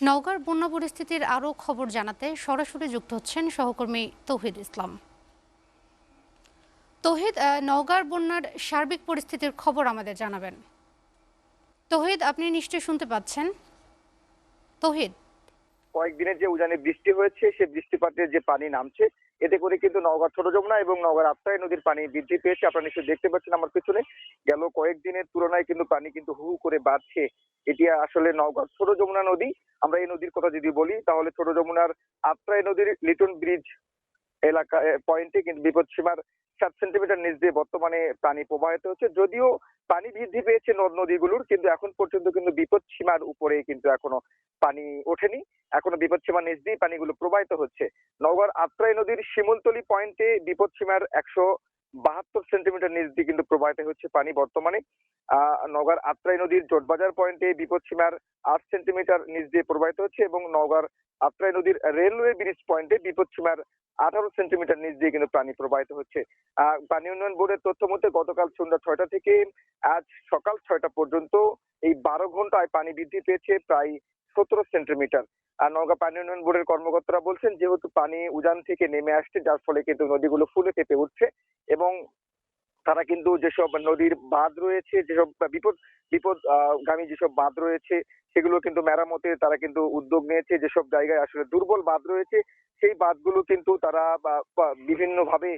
নওগাঁর বন্যা পরিস্থিতির আরও খবর জানাতে সরাসরি যুক্ত হচ্ছেন সহকর্মী তৌহিদ ইসলাম। তৌহিদ, নওগাঁর বন্যার সার্বিক পরিস্থিতির খবর আমাদের জানাবেন। তৌহিদ, আপনি নিশ্চয়ই শুনতে পাচ্ছেন? তৌহিদ। কয়েকদিনের যে উজানে বৃষ্টি হয়েছে, সে বৃষ্টিপাতের যে পানি নামছে, এতে করে কিন্তু নওগাঁ ছোট যমুনা এবং নওগাঁর আত্রাই নদীর পানি বৃদ্ধি পেয়েছে। আপনারা নিশ্চয়ই দেখতে পাচ্ছেন আমার পিছনে। গেল কয়েকদিনের তুলনায় কিন্তু পানি কিন্তু হু হু করে বাড়ছে। এটি আসলে নওগাঁর ছোট যমুনা নদী। আমরা এই নদীর কথা যদি বলি, তাহলে ছোট যমুনার আত্রাই নদীর লিটন ব্রিজ এলাকা পয়েন্টে কিন্তু বিপদসীমার 7 সেন্টিমিটার নিচ দিয়ে বর্তমানে পানি প্রবাহিত হচ্ছে। যদিও পানি বৃদ্ধি পেয়েছে নদ নদীগুলোর, কিন্তু এখন পর্যন্ত কিন্তু বিপদসীমার উপরে কিন্তু এখনো পানি ওঠেনি। এখনো বিপদসীমার নিচ দিয়ে পানিগুলো প্রবাহিত হচ্ছে। নওগাঁর আত্রাই নদীর শিমুলতলি পয়েন্টে বিপদসীমার 172 সেন্টিমিটার নিচ দিয়ে কিন্তু প্রবাহিত হচ্ছে পানি বর্তমানে। নওগাঁর আত্রাই নদীর জোটবাজার পয়েন্টে বিপদসীমার 8 সেন্টিমিটার নিচ দিয়ে প্রবাহিত হচ্ছে এবং নওগাঁর আত্রাই নদীর রেলওয়ে ব্রিজ পয়েন্টে বিপদসীমার 18 সেন্টিমিটার নিচ দিয়ে কিন্তু পানি প্রবাহিত হচ্ছে। পানি উন্নয়ন বোর্ডের তথ্য মতে গতকাল সন্ধ্যা 6টা থেকে আজ সকাল 6টা পর্যন্ত এই 12 ঘন্টায় পানি বৃদ্ধি পেয়েছে প্রায় 17 সেন্টিমিটার। আর নওগাঁ পানি উন্নয়ন বোর্ডের কর্মকর্তারা বলছেন, যেহেতু পানি উজান থেকে নেমে আসছে, যার ফলে কিন্তু নদীগুলো ফুলে ফেঁপে উঠছে এবং তারা কিন্তু যেসব নদীর বাঁধ রয়েছে, যেসব বিপদগামী যেসব বাঁধ রয়েছে, সেগুলো কিন্তু মেরামতে তারা কিন্তু উদ্যোগ নিয়েছে। যেসব জায়গায় আসলে দুর্বল বাঁধ রয়েছে, সেই বাঁধগুলো কিন্তু তারা বিভিন্নভাবে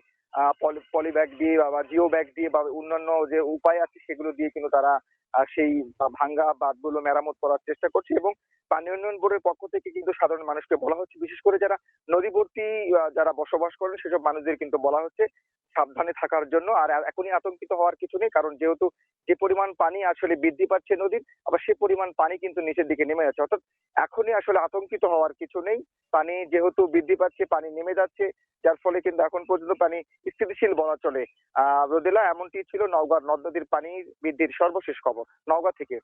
পলি ব্যাগ দিয়ে বা জিও ব্যাগ দিয়ে বা অন্যান্য যে উপায় আছে, সেগুলো দিয়ে কিন্তু তারা সেই ভাঙ্গা বাঁধগুলো মেরামত করার চেষ্টা করছে এবং পানি উন্নয়ন বোর্ডের পক্ষ থেকে কিন্তু সাধারণ মানুষকে বলা হচ্ছে, বিশেষ করে যারা নদীবর্তী যারা বসবাস করেন, সেসব মানুষদের কিন্তু বলা হচ্ছে সাবধানে থাকার জন্য। আর এখনই আতঙ্কিত হওয়ার কিছু নেই, কারণ যেহেতু যে পরিমাণ পানি আসলে বৃদ্ধি পাচ্ছে নদীর, আবার সে পরিমাণ পানি কিন্তু নিচের দিকে নেমে যাচ্ছে। অর্থাৎ এখনই আসলে আতঙ্কিত হওয়ার কিছু নেই। পানি যেহেতু বৃদ্ধি পাচ্ছে, পানি নেমে যাচ্ছে, যার ফলে কিন্তু এখন পর্যন্ত পানি স্থিতিশীল বলা চলে। রোদেলা, এমনটি ছিল নওগাঁর নদ নদীর পানি বৃদ্ধির সর্বশেষ খবর নওগাঁ থেকে।